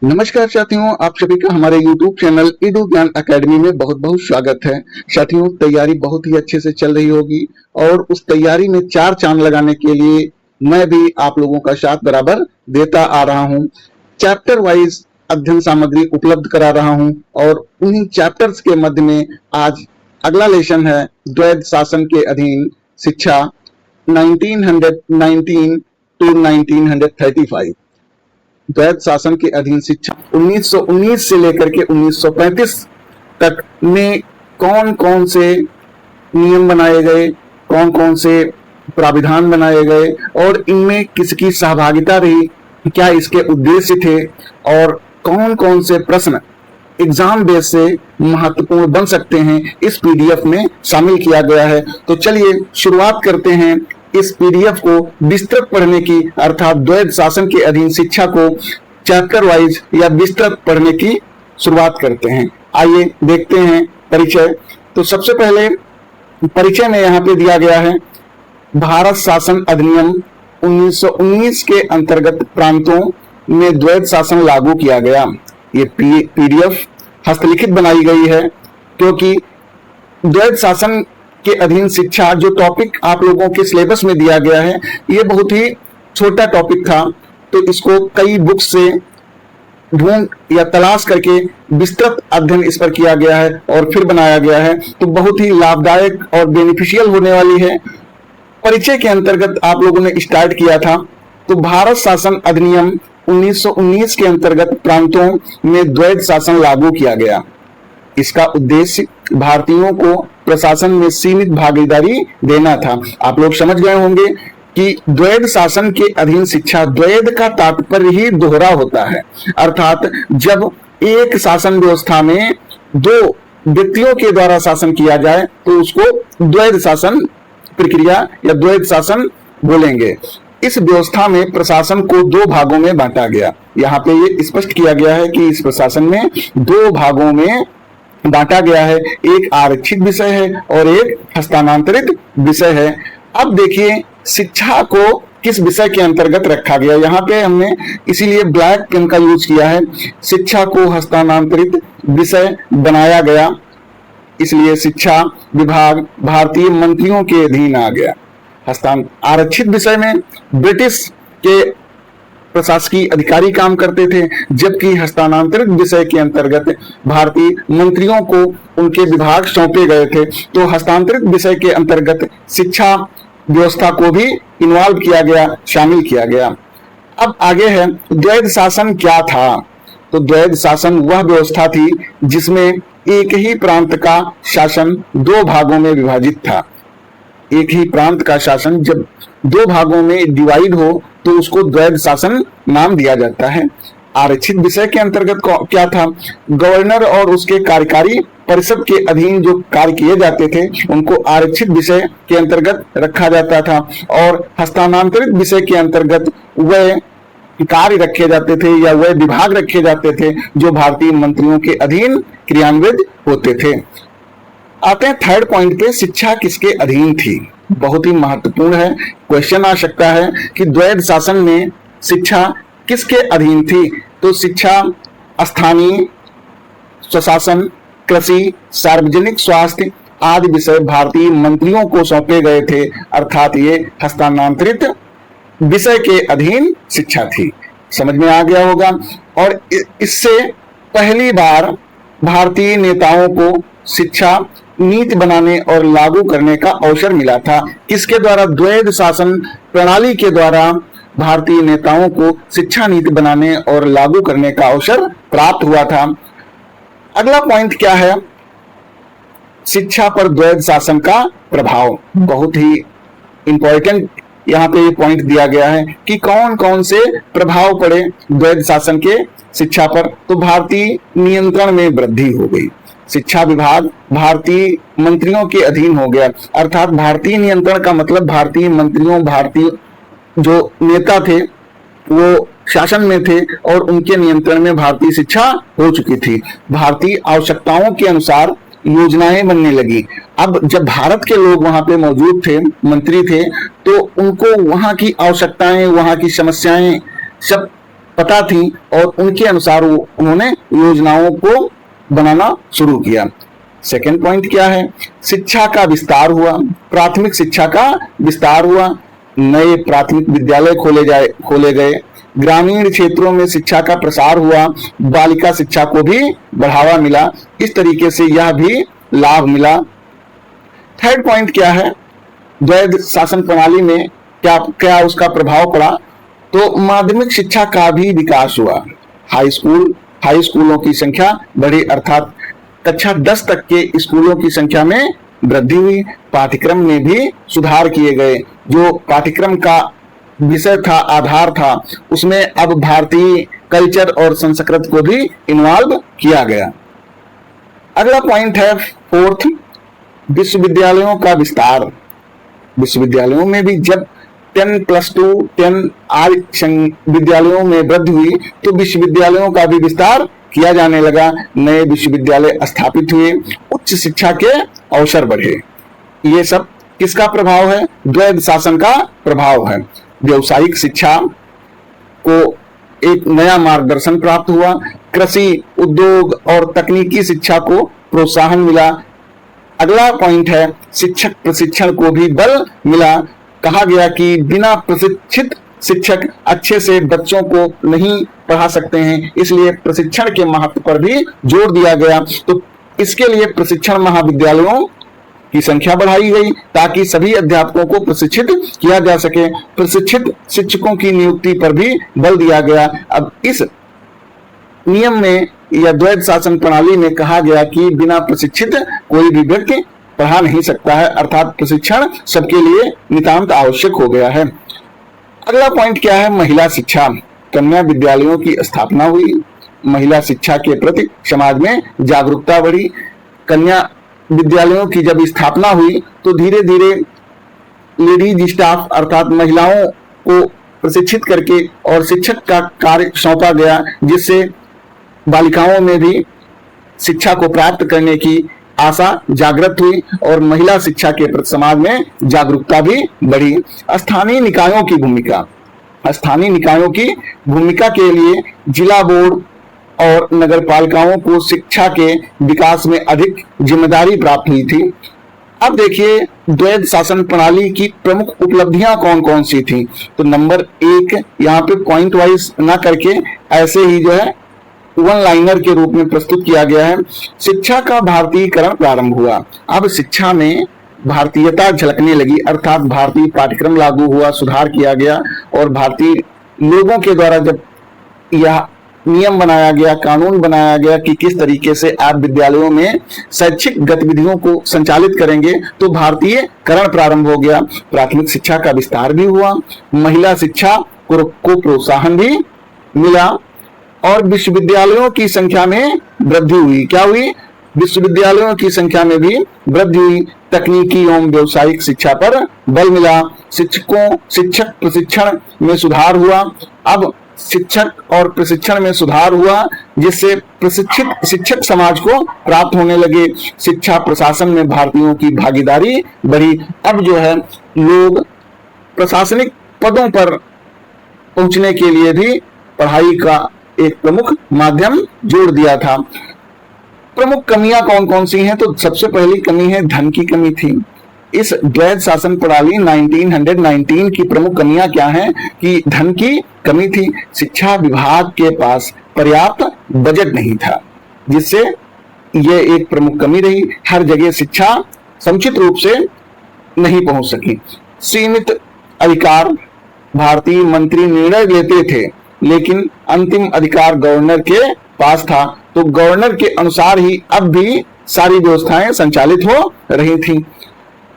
नमस्कार साथियों, आप सभी का हमारे YouTube चैनल ईडू ज्ञान अकेडमी में बहुत बहुत स्वागत है। साथियों, तैयारी बहुत ही अच्छे से चल रही होगी और उस तैयारी में चार चांद लगाने के लिए मैं भी आप लोगों का साथ बराबर देता आ रहा हूं। चैप्टर वाइज अध्ययन सामग्री उपलब्ध करा रहा हूं और उन्हीं चैप्टर्स के मध्य में आज अगला लेसन है द्वैध शासन के अधीन शिक्षा 1919 टू 1935। द्वैध शासन के अधीन शिक्षा 1919 से लेकर के 1935 तक में कौन कौन से नियम बनाए गए, कौन कौन से प्राविधान बनाए गए और इनमें किसकी सहभागिता रही, क्या इसके उद्देश्य थे और कौन कौन से प्रश्न एग्जाम बेस से महत्वपूर्ण बन सकते हैं, इस पीडीएफ में शामिल किया गया है। तो चलिए शुरुआत करते हैं इस पीडीएफ को विस्तृत पढ़ने की, अर्थात द्वैध शासन के अधीन शिक्षा को चैप्टर वाइज या विस्तृत पढ़ने की शुरुआत करते हैं। आइए देखते हैं परिचय। तो सबसे पहले परिचय में यहाँ पे दिया गया है भारत शासन अधिनियम 1919 के अंतर्गत प्रांतों में द्वैध शासन लागू किया गया। ये पीडीएफ हस्तलिखित बनाई गई है क्योंकि द्वैध शासन के अधीन शिक्षा जो टॉपिक आप लोगों के सिलेबस में दिया गया है, ये बहुत ही छोटा टॉपिक था, तो इसको कई बुक से ढूंढ या तलाश करके विस्तृत अध्ययन इस पर किया गया है और फिर बनाया गया है। तो बहुत ही लाभदायक और बेनिफिशियल होने वाली है। परिचय के अंतर्गत आप लोगों ने स्टार्ट किया था, तो भारत शासन अधिनियम 1919 के अंतर्गत प्रांतों में द्वैध शासन लागू किया गया। इसका उद्देश्य भारतीयों को प्रशासन में सीमित भागीदारी देना था। आप लोग समझ गए होंगे कि द्वैध शासन के अधीन शिक्षा, द्वैध का तात्पर्य ही दोहरा होता है, अर्थात जब एक शासन व्यवस्था में दो व्यक्तियों के द्वारा शासन किया जाए तो उसको द्वैध शासन प्रक्रिया या द्वैध शासन बोलेंगे। इस व्यवस्था में प्रशासन को दो भागों में बांटा गया। यहाँ पे ये स्पष्ट किया गया है कि इस प्रशासन में दो भागों में बांटा गया है, एक आरक्षित विषय है और एक हस्तांतरित विषय है। अब देखिए शिक्षा को किस विषय के अंतर्गत रखा गया, यहाँ पे हमने इसीलिए ब्लैक पेन का यूज किया है। शिक्षा को हस्तांतरित विषय बनाया गया, इसलिए शिक्षा विभाग भारतीय मंत्रियों के अधीन आ गया। आरक्षित विषय में ब्रिटिश के प्रशासकीय अधिकारी काम करते थे, जबकि हस्तांतरित विषय के अंतर्गत भारतीय मंत्रियों को उनके विभाग सौंपे गए थे। तो हस्तांतरित विषय के अंतर्गत शिक्षा व्यवस्था को भी इन्वॉल्व किया गया, शामिल किया गया। अब आगे है द्वैध शासन क्या था। तो द्वैध शासन वह व्यवस्था थी जिसमें एक ही प्रांत का शासन दो भागों में विभाजित था। एक ही प्रांत का शासन जब दो भागों में डिवाइड हो तो उसको द्वैध शासन नाम दिया जाता है। आरक्षित विषय के अंतर्गत क्या था, गवर्नर और उसके कार्यकारी परिषद के अधीन जो कार्य किए जाते थे उनको आरक्षित विषय के अंतर्गत रखा जाता था, और हस्तांतरित विषय के अंतर्गत वह कार्य रखे जाते थे या वह विभाग रखे जाते थे जो भारतीय मंत्रियों के अधीन क्रियान्वित होते थे। आते हैं थर्ड पॉइंट पे, शिक्षा किसके अधीन थी। बहुत ही महत्वपूर्ण है, क्वेश्चन आ सकता है कि द्वैध शासन में शिक्षा किसके अधीन थी। तो शिक्षा स्थानीय स्वशासन, कृषि, सार्वजनिक स्वास्थ्य आदि विषय भारतीय मंत्रियों को सौंपे गए थे, अर्थात ये हस्तांतरित विषय के अधीन शिक्षा थी। समझ में आ गया होगा। और इससे पहली बार भारतीय नेताओं को शिक्षा नीति बनाने और लागू करने का अवसर मिला था। किसके द्वारा, द्वैध शासन प्रणाली के द्वारा भारतीय नेताओं को शिक्षा नीति बनाने और लागू करने का अवसर प्राप्त हुआ था। अगला पॉइंट क्या है, शिक्षा पर द्वैध शासन का प्रभाव। बहुत ही इंपॉर्टेंट यहाँ पे ये पॉइंट दिया गया है कि कौन कौन से प्रभाव पड़े द्वैध शासन के शिक्षा पर। तो भारतीय नियंत्रण में वृद्धि हो गई, शिक्षा विभाग भारतीय मंत्रियों के अधीन हो गया, अर्थात भारतीय नियंत्रण का मतलब भारतीय मंत्रियों, भारतीय जो नेता थे वो शासन में थे और उनके नियंत्रण में भारतीय शिक्षा हो चुकी थी। भारतीय आवश्यकताओं के अनुसार योजनाएं बनने लगी। अब जब भारत के लोग वहां पे मौजूद थे, मंत्री थे, तो उनको वहां की आवश्यकताएं, वहां की समस्याएं सब पता थी और उनके अनुसार उन्होंने योजनाओं को बनाना शुरू किया। सेकंड पॉइंट क्या है? शिक्षा का विस्तार हुआ, प्राथमिक शिक्षा का विस्तार हुआ, नए प्राथमिक विद्यालय खोले गए, ग्रामीण क्षेत्रों में शिक्षा का प्रसार हुआ, बालिका शिक्षा को भी बढ़ावा मिला। इस तरीके से यह भी लाभ मिला। थर्ड पॉइंट क्या है? द्वैध शासन प्रणाली में क्या उसका प्रभाव पड़ा? तो माध्यमिक शिक्षा का भी विकास हुआ, हाई स्कूलों की संख्या बढ़ी, अर्थात कक्षा 10 तक के स्कूलों की संख्या में वृद्धि हुई। पाठ्यक्रम में भी सुधार किए गए, जो पाठ्यक्रम का विषय था, आधार था, उसमें अब भारतीय कल्चर और संस्कृत को भी इन्वॉल्व किया गया। अगला पॉइंट है फोर्थ, विश्वविद्यालयों का विस्तार। विश्वविद्यालयों में भी जब 10+2 10 आर्य विद्यालयों में वृद्धि हुई तो विश्वविद्यालयों का भी विस्तार किया जाने लगा, नए विश्वविद्यालय स्थापित हुए, उच्च शिक्षा के अवसर बढ़े। ये सब किसका प्रभाव है? द्वैध शासन का प्रभाव है। व्यावसायिक शिक्षा को एक नया मार्गदर्शन प्राप्त हुआ, कृषि, उद्योग और तकनीकी शिक्षा को प्रोत्साहन मिला। अगला पॉइंट है शिक्षक प्रशिक्षण को भी बल मिला। कहा गया कि बिना प्रशिक्षित शिक्षक अच्छे से बच्चों को नहीं पढ़ा सकते हैं, इसलिए प्रशिक्षण के महत्व पर भी जोर दिया गया। तो इसके लिए प्रशिक्षण महाविद्यालयों की संख्या बढ़ाई गई ताकि सभी अध्यापकों को प्रशिक्षित किया जा सके। प्रशिक्षित शिक्षकों की नियुक्ति पर भी बल दिया गया। अब इस नियम में या द्वैध शासन प्रणाली में कहा गया कि बिना प्रशिक्षित कोई भी व्यक्ति पढ़ा नहीं सकता है, अर्थात प्रशिक्षण सबके लिए नितांत आवश्यक हो गया है। अगला पॉइंट क्या है? महिला शिक्षा। कन्या विद्यालयों की स्थापना हुई, महिला शिक्षा के प्रति समाज में जागरूकता बढ़ी। कन्या विद्यालयों की जब स्थापना हुई तो धीरे धीरे लेडीज स्टाफ अर्थात महिलाओं को प्रशिक्षित करके और शिक्षक का कार्य सौंपा गया, जिससे बालिकाओं में भी शिक्षा को प्राप्त करने की आशा जागृत हुई और महिला शिक्षा के प्रति समाज में जागरूकता भी बढ़ी। स्थानीय निकायों की भूमिका। स्थानीय निकायों की भूमिका के लिए जिला बोर्ड और नगर पालिकाओं को शिक्षा के विकास में अधिक जिम्मेदारी प्राप्त हुई थी। अब देखिए द्वैध शासन प्रणाली की प्रमुख उपलब्धियां कौन कौन सी थी। तो नंबर 1 यहाँ पे पॉइंट वाइज ना करके ऐसे ही जो है वन लाइनर के रूप में प्रस्तुत किया गया है। शिक्षा का भारतीयकरण प्रारंभ हुआ। अब शिक्षा में भारतीयता झलकने लगी, अर्थात भारतीय पाठ्यक्रम लागू हुआ, सुधार किया गया और भारतीय लोगों के द्वारा जब यह नियम बनाया गया, कानून बनाया गया कि किस तरीके से आप विद्यालयों में शैक्षिक गतिविधियों को संचालित करेंगे, तो भारतीयकरण प्रारंभ हो गया। प्राथमिक शिक्षा का विस्तार भी हुआ, महिला शिक्षा को प्रोत्साहन भी मिला और विश्वविद्यालयों की संख्या में वृद्धि हुई। क्या हुई? विश्वविद्यालयों की संख्या में भी वृद्धि हुई। तकनीकी एवं व्यावसायिक शिक्षा पर बल मिला। शिक्षक प्रशिक्षण में सुधार हुआ। अब शिक्षक और प्रशिक्षण में सुधार हुआ, जिससे प्रशिक्षित शिक्षक समाज को प्राप्त होने लगे। शिक्षा प्रशासन में भारतीयों की भागीदारी बढ़ी। अब जो है लोग प्रशासनिक पदों पर पहुंचने के लिए भी पढ़ाई का एक प्रमुख माध्यम जोड़ दिया था। प्रमुख कमियां कौन कौन सी हैं? तो सबसे पहली कमी है धन की कमी थी। इस द्वैध शासन प्रणाली 1919 की प्रमुख कमियां क्या हैं? कि धन की कमी थी। शिक्षा विभाग के पास पर्याप्त बजट नहीं था, जिससे यह एक प्रमुख कमी रही। हर जगह शिक्षा समुचित रूप से नहीं पहुंच सकी। सीमित अधिकार। भारतीय मंत्री निर्णय लेते थे, लेकिन अंतिम अधिकार गवर्नर के पास था, तो गवर्नर के अनुसार ही अब भी सारी व्यवस्थाएं संचालित हो रही थी।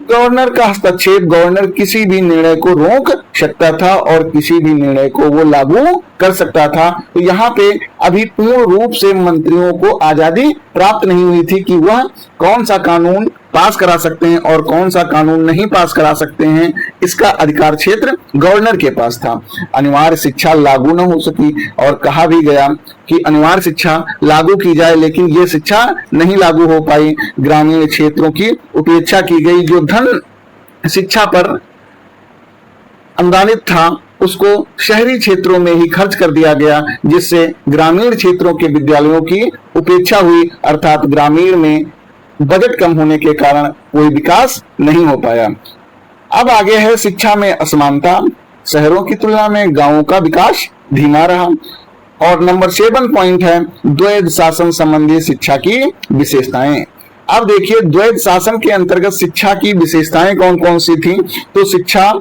गवर्नर का हस्तक्षेप। गवर्नर किसी भी निर्णय को रोक सकता था और किसी भी निर्णय को वो लागू कर सकता था। तो यहाँ पे अभी पूर्ण रूप से मंत्रियों को आजादी प्राप्त नहीं हुई थी कि वह कौन सा कानून पास करा सकते हैं और कौन सा कानून नहीं पास करा सकते हैं। इसका अधिकार क्षेत्र गवर्नर के पास था। अनिवार्य शिक्षा लागू न हो सकी और कहा भी गया कि अनिवार्य शिक्षा लागू की जाए, लेकिन ये शिक्षा नहीं लागू हो पाई। ग्रामीण क्षेत्रों की उपेक्षा की गई। जो धन शिक्षा पर अनुदानित था उसको शहरी क्षेत्रों में ही खर्च कर दिया गया, जिससे ग्रामीण क्षेत्रों के विद्यालयों की उपेक्षा हुई, अर्थात ग्रामीण में बजट कम होने के कारण कोई विकास नहीं हो पाया। अब आगे है शिक्षा में असमानता, शहरों की तुलना में गांवों का विकास धीमा रहा। और नंबर 7 पॉइंट है द्वैध शासन संबंधी शिक्षा की विशेषताएं। अब देखिए द्वैध शासन के अंतर्गत शिक्षा की विशेषताएं कौन कौन सी थी। तो शिक्षा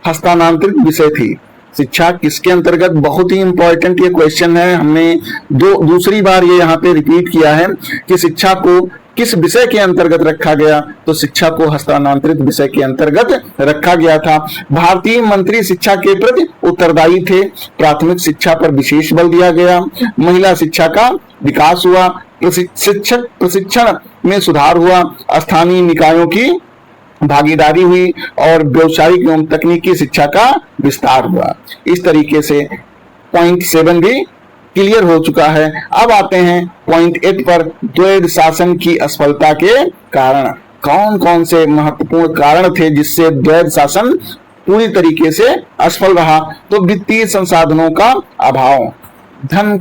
हस्तांतरित विषय थी। शिक्षा किसके अंतर्गत, बहुत ही इंपॉर्टेंट ये क्वेश्चन है, हमने दूसरी बार ये यहाँ पे रिपीट किया है कि शिक्षा को किस विषय के अंतर्गत रखा गया। तो शिक्षा को हस्तांतरित विषय के अंतर्गत रखा गया था। भारतीय मंत्री शिक्षा के प्रति उत्तरदायी थे। प्राथमिक शिक्षा पर विशेष बल दिया गया। महिला शिक्षा का विकास हुआ। शिक्षक प्रशिक्षण में सुधार हुआ। स्थानीय निकायों की भागीदारी हुई और व्यावसायिक एवं तकनीकी शिक्षा का विस्तार हुआ। इस तरीके से पॉइंट 7 भी क्लियर हो चुका है। अब आते हैं पॉइंट 8 पर, द्वैध शासन की असफलता के कारण। कौन कौन से महत्वपूर्ण कारण थे जिससे द्वैध शासन पूरी तरीके से असफल रहा। तो वित्तीय संसाधनों का अभाव, धन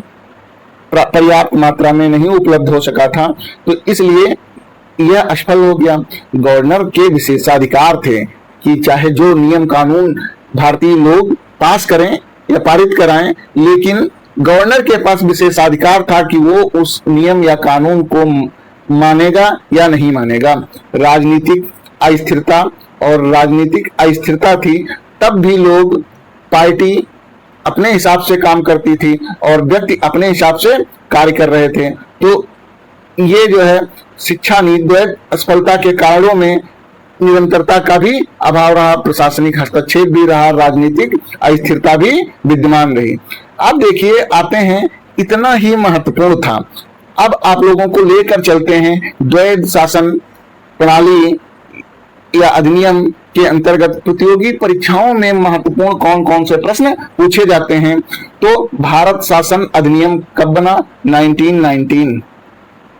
पर्याप्त मात्रा में नहीं उपलब्ध हो सका था, तो इसलिए यह असफल हो गया। गवर्नर के विशेषाधिकार थे कि चाहे जो नियम कानून भारतीय लोग पास करें या पारित कराएं, लेकिन गवर्नर के पास विशेषाधिकार था कि वो उस नियम या कानून को मानेगा या नहीं मानेगा। राजनीतिक अस्थिरता, और राजनीतिक अस्थिरता थी तब भी लोग, पार्टी अपने हिसाब से काम करती थी और व्यक्ति अपने हिसाब से कार्य कर रहे थे। तो ये जो है शिक्षा नीति द्वैध असफलता के कारणों में निरंतरता का भी अभाव रहा, प्रशासनिक हस्तक्षेप भी रहा, राजनीतिक अस्थिरता भी विद्यमान रही। अब देखिए आते हैं, इतना ही महत्वपूर्ण था। अब आप लोगों को लेकर चलते हैं द्वैध शासन प्रणाली या अधिनियम के अंतर्गत प्रतियोगी परीक्षाओं में महत्वपूर्ण कौन कौन से प्रश्न पूछे जाते हैं। तो भारत शासन अधिनियम कब बना?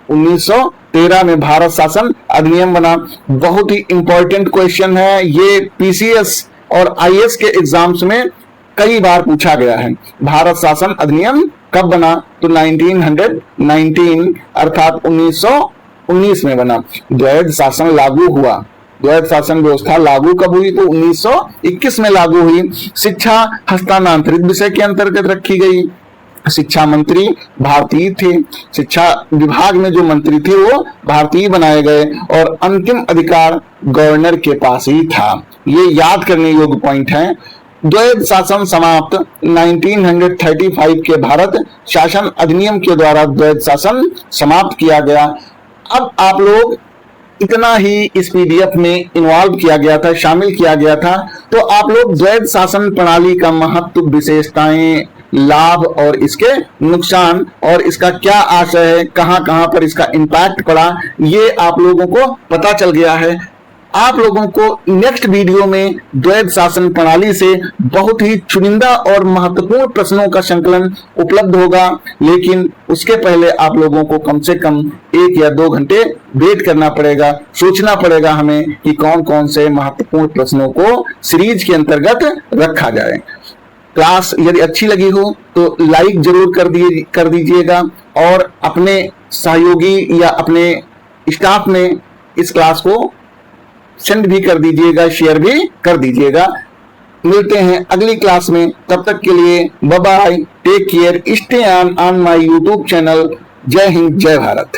1913 में भारत शासन अधिनियम बना। बहुत ही इंपॉर्टेंट क्वेश्चन है ये, पीसीएस और आईएएस के एग्जाम्स में कई बार पूछा गया है। भारत शासन अधिनियम कब बना? तो 1919 अर्थात 1919 में बना। द्वैध शासन लागू हुआ, द्वैध शासन व्यवस्था लागू कब हुई? तो 1921 में लागू हुई। शिक्षा हस्तांतरित विषय के अंतर्गत रखी गई। शिक्षा मंत्री भारतीय थे, शिक्षा विभाग में जो मंत्री थे वो भारतीय बनाए गए और अंतिम अधिकार गवर्नर के पास ही था। ये याद करने योग्य पॉइंट है। द्वैध शासन समाप्त। 1935 के भारत शासन अधिनियम के द्वारा द्वैध शासन समाप्त किया गया। अब आप लोग इतना ही इस पीडीएफ में इन्वॉल्व किया गया था, शामिल किया गया था, तो आप लोग द्वैध शासन प्रणाली का महत्व, विशेषताएं, लाभ और इसके नुकसान और इसका क्या आशय है, कहां कहां पर इसका इम्पैक्ट पड़ा, ये आप लोगों को पता चल गया है। आप लोगों को नेक्स्ट वीडियो में द्वैध शासन प्रणाली से बहुत ही चुनिंदा और महत्वपूर्ण प्रश्नों का संकलन उपलब्ध होगा, लेकिन उसके पहले आप लोगों को कम से कम 1 या 2 घंटे वेट करना पड़ेगा, सोचना पड़ेगा हमें कि कौन कौन से महत्वपूर्ण प्रश्नों को सीरीज के अंतर्गत रखा जाए। क्लास यदि अच्छी लगी हो तो लाइक जरूर कर दीजिएगा और अपने सहयोगी या अपने स्टाफ में इस क्लास को सेंड भी कर दीजिएगा, शेयर भी कर दीजिएगा। मिलते हैं अगली क्लास में, तब तक के लिए bye bye, take care, stay on my YouTube channel. जय हिंद, जय भारत।